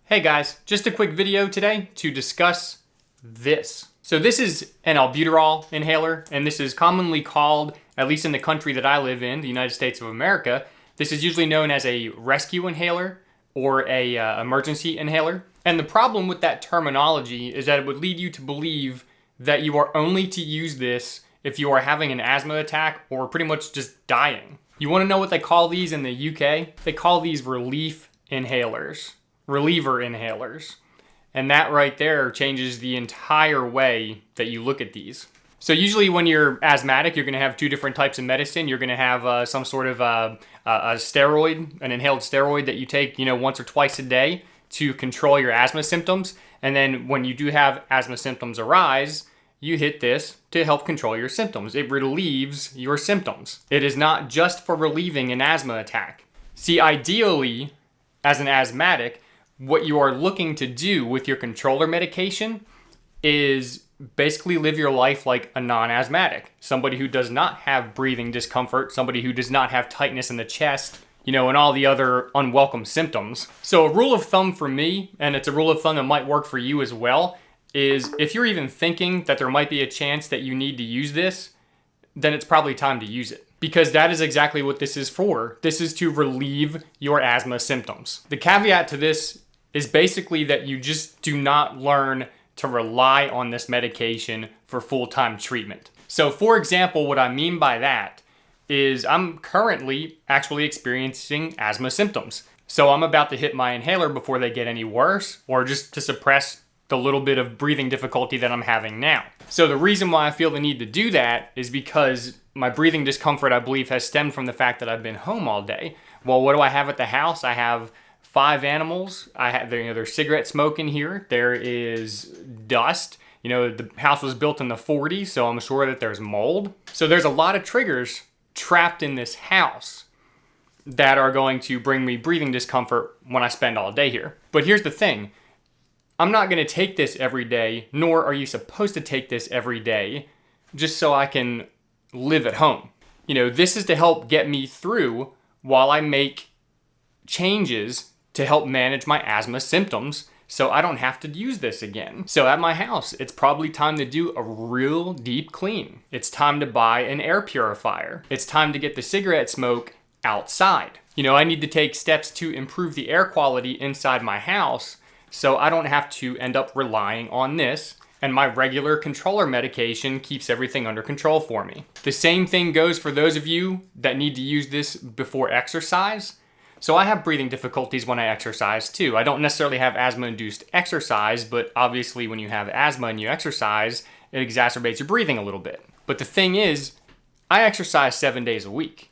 Hey guys, just a quick video today to discuss this. So this is an albuterol inhaler, and this is commonly called, at least in the country that I live in, the United States of America, this is usually known as a rescue inhaler or a emergency inhaler. And the problem with that terminology is that it would lead you to believe that you are only to use this if you are having an asthma attack or pretty much just dying. You want to know what they call these in the UK? They call these relief inhalers. Reliever inhalers. And that right there changes the entire way that you look at these. So usually when you're asthmatic, you're going to have two different types of medicine. You're going to have some sort of a steroid, an inhaled steroid that you take, once or twice a day to control your asthma symptoms. And then when you do have asthma symptoms arise, you hit this to help control your symptoms. It relieves your symptoms. It is not just for relieving an asthma attack. See, ideally, as an asthmatic, what you are looking to do with your controller medication is basically live your life like a non-asthmatic. Somebody who does not have breathing discomfort, somebody who does not have tightness in the chest, and all the other unwelcome symptoms. So a rule of thumb for me, and it's a rule of thumb that might work for you as well, is if you're even thinking that there might be a chance that you need to use this, then it's probably time to use it. Because that is exactly what this is for. This is to relieve your asthma symptoms. The caveat to this is basically that you just do not learn to rely on this medication for full-time treatment. So for example, what I mean by that is I'm currently actually experiencing asthma symptoms. So I'm about to hit my inhaler before they get any worse, or just to suppress the little bit of breathing difficulty that I'm having now. So the reason why I feel the need to do that is because my breathing discomfort, I believe, has stemmed from the fact that I've been home all day. Well, what do I have at the house? I have 5 animals. I have there's cigarette smoke in here. There is dust. The house was built in the 40s, so I'm sure that there's mold. So there's a lot of triggers trapped in this house that are going to bring me breathing discomfort when I spend all day here. But here's the thing. I'm not going to take this every day, nor are you supposed to take this every day, just so I can live at home. This is to help get me through while I make changes to help manage my asthma symptoms so I don't have to use this again. So at my house, it's probably time to do a real deep clean. It's time to buy an air purifier. It's time to get the cigarette smoke outside. I need to take steps to improve the air quality inside my house so I don't have to end up relying on this, and my regular controller medication keeps everything under control for me. The same thing goes for those of you that need to use this before exercise. So I have breathing difficulties when I exercise too. I don't necessarily have asthma-induced exercise, but obviously when you have asthma and you exercise, it exacerbates your breathing a little bit. But the thing is, I exercise 7 days a week.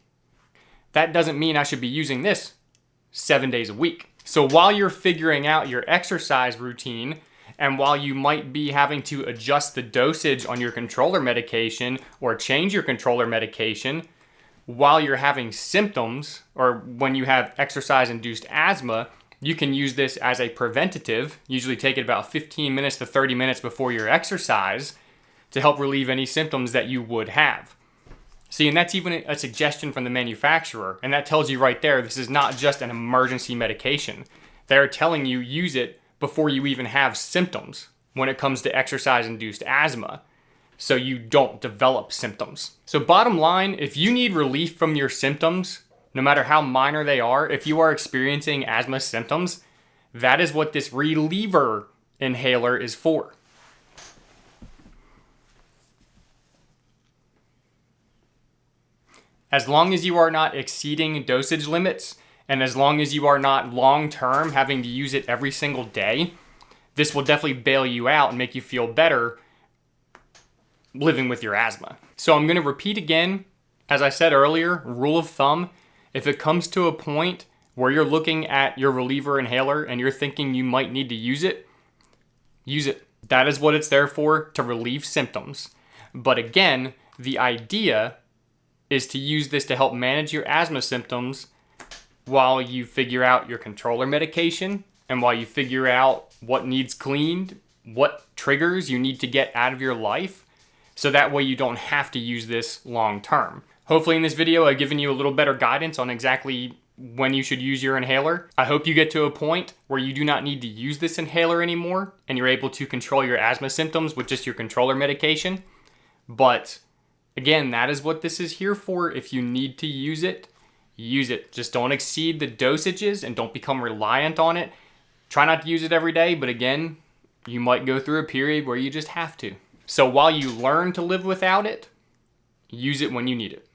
That doesn't mean I should be using this 7 days a week. So while you're figuring out your exercise routine, and while you might be having to adjust the dosage on your controller medication or change your controller medication, while you're having symptoms or when you have exercise-induced asthma, you can use this as a preventative. Usually take it about 15 minutes to 30 minutes before your exercise to help relieve any symptoms that you would have. See, and that's even a suggestion from the manufacturer, and that tells you right there this is not just an emergency medication. They're telling you use it before you even have symptoms when it comes to exercise-induced asthma, so you don't develop symptoms. So bottom line, if you need relief from your symptoms, no matter how minor they are, if you are experiencing asthma symptoms, that is what this reliever inhaler is for. As long as you are not exceeding dosage limits, and as long as you are not long-term having to use it every single day, this will definitely bail you out and make you feel better living with your asthma. So I'm going to repeat again, as I said earlier, rule of thumb, if it comes to a point where you're looking at your reliever inhaler and you're thinking you might need to use it, use it. That is what it's there for, to relieve symptoms. But again, the idea is to use this to help manage your asthma symptoms while you figure out your controller medication and while you figure out what needs cleaned, what triggers you need to get out of your life, so that way you don't have to use this long term. Hopefully in this video I've given you a little better guidance on exactly when you should use your inhaler. I hope you get to a point where you do not need to use this inhaler anymore and you're able to control your asthma symptoms with just your controller medication. But again, that is what this is here for. If you need to use it, use it. Just don't exceed the dosages and don't become reliant on it. Try not to use it every day, but again, you might go through a period where you just have to. So while you learn to live without it, use it when you need it.